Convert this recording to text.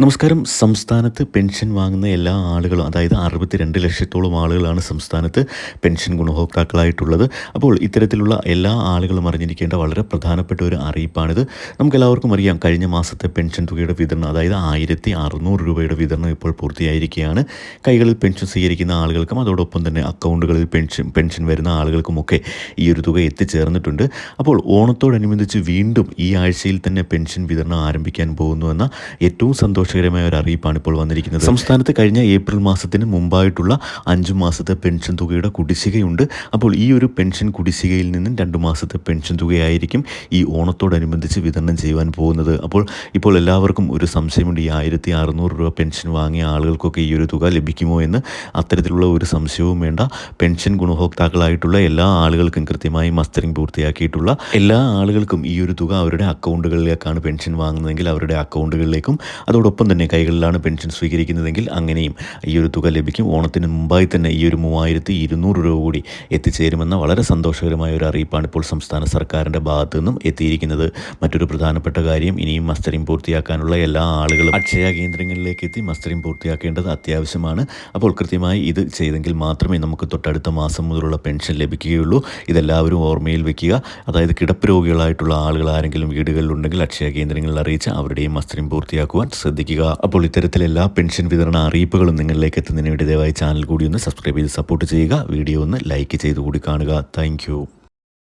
നമസ്കാരം. സംസ്ഥാനത്ത് പെൻഷൻ വാങ്ങുന്ന എല്ലാ ആളുകളും, അതായത് 62 ലക്ഷത്തോളം ആളുകളാണ് സംസ്ഥാനത്ത് പെൻഷൻ ഗുണഭോക്താക്കളായിട്ടുള്ളത്. അപ്പോൾ ഇത്തരത്തിലുള്ള എല്ലാ ആളുകളും അറിഞ്ഞിരിക്കേണ്ട വളരെ പ്രധാനപ്പെട്ട ഒരു അറിയിപ്പാണിത്. നമുക്കെല്ലാവർക്കും അറിയാം, കഴിഞ്ഞ മാസത്തെ പെൻഷൻ തുകയുടെ വിതരണം, അതായത് 1600 രൂപയുടെ വിതരണം ഇപ്പോൾ പൂർത്തിയായിരിക്കുകയാണ്. കൈകളിൽ പെൻഷൻ സ്വീകരിക്കുന്ന ആളുകൾക്കും അതോടൊപ്പം തന്നെ അക്കൗണ്ടുകളിൽ പെൻഷൻ വരുന്ന ആളുകൾക്കുമൊക്കെ ഈ ഒരു തുക എത്തിച്ചേർന്നിട്ടുണ്ട്. അപ്പോൾ ഓണത്തോടനുബന്ധിച്ച് വീണ്ടും ഈ ആഴ്ചയിൽ തന്നെ പെൻഷൻ വിതരണം ആരംഭിക്കാൻ പോകുന്നുവെന്ന ഏറ്റവും സന്തോഷകരമായ ഒരു അറിയിപ്പാണ് ഇപ്പോൾ വന്നിരിക്കുന്നത്. സംസ്ഥാനത്ത് കഴിഞ്ഞ ഏപ്രിൽ മാസത്തിന് മുമ്പായിട്ടുള്ള 5 മാസത്തെ പെൻഷൻ തുകയുടെ കുടിശ്ശികയുണ്ട്. അപ്പോൾ ഈ ഒരു പെൻഷൻ കുടിശ്ശികയിൽ നിന്നും 2 മാസത്തെ പെൻഷൻ തുകയായിരിക്കും ഈ ഓണത്തോടനുബന്ധിച്ച് വിതരണം ചെയ്യുവാൻ പോകുന്നത്. ഇപ്പോൾ എല്ലാവർക്കും ഒരു സംശയമുണ്ട്, ഈ 1600 രൂപ പെൻഷൻ വാങ്ങിയ ആളുകൾക്കൊക്കെ ഈ ഒരു തുക ലഭിക്കുമോ എന്ന്. അത്തരത്തിലുള്ള ഒരു സംശയവും വേണ്ട. പെൻഷൻ ഗുണഭോക്താക്കളായിട്ടുള്ള എല്ലാ ആളുകൾക്കും, കൃത്യമായി മസ്റ്ററിംഗ് പൂർത്തിയാക്കിയിട്ടുള്ള എല്ലാ ആളുകൾക്കും ഈ ഒരു തുക അവരുടെ അക്കൗണ്ടുകളിലേക്കാണ് പെൻഷൻ വാങ്ങുന്നതെങ്കിൽ അവരുടെ അക്കൗണ്ടുകളിലേക്കും, അതോടൊപ്പം തന്നെ കൈകളിലാണ് പെൻഷൻ സ്വീകരിക്കുന്നതെങ്കിൽ അങ്ങനെയും ഈ ഒരു തുക ലഭിക്കും. ഓണത്തിന് മുമ്പായി തന്നെ ഈ ഒരു 3200 രൂപ കൂടി എത്തിച്ചേരുമെന്ന വളരെ സന്തോഷകരമായ ഒരു അറിയിപ്പാണ് ഇപ്പോൾ സംസ്ഥാന സർക്കാരിൻ്റെ ഭാഗത്തു നിന്നും എത്തിയിരിക്കുന്നത്. മറ്റൊരു പ്രധാനപ്പെട്ട കാര്യം, ഇനിയും മസ്റ്ററിംഗ് പൂർത്തിയാക്കാനുള്ള എല്ലാ ആളുകളും അക്ഷയ കേന്ദ്രങ്ങളിലേക്ക് എത്തി മസ്റ്ററിംഗ് പൂർത്തിയാക്കേണ്ടത് അത്യാവശ്യമാണ്. അപ്പോൾ കൃത്യമായി ഇത് ചെയ്തെങ്കിൽ മാത്രമേ നമുക്ക് തൊട്ടടുത്ത മാസം മുതലുള്ള പെൻഷൻ ലഭിക്കുകയുള്ളൂ. ഇതെല്ലാവരും ഓർമ്മയിൽ വെക്കുക. അതായത് കിടപ്പ് രോഗികളായിട്ടുള്ള ആളുകൾ ആരെങ്കിലും വീടുകളിലുണ്ടെങ്കിൽ അക്ഷയ കേന്ദ്രങ്ങളിൽ അറിയിച്ച് അവരുടെയും മസ്റ്ററിംഗ് പൂർത്തിയാക്കുവാൻ ശ്രദ്ധിക്കുക. അപ്പോൾ ഇത്തരത്തിലെല്ലാ പെൻഷൻ വിതരണ അറിയിപ്പുകളും നിങ്ങളിലേക്ക് എത്തുന്നതിന് വേണ്ടി ദയവായി ചാനൽ കൂടി ഒന്ന് സബ്സ്ക്രൈബ് ചെയ്ത് സപ്പോർട്ട് ചെയ്യുക. വീഡിയോ ഒന്ന് ലൈക്ക് ചെയ്ത് കൂടി കാണുക. താങ്ക്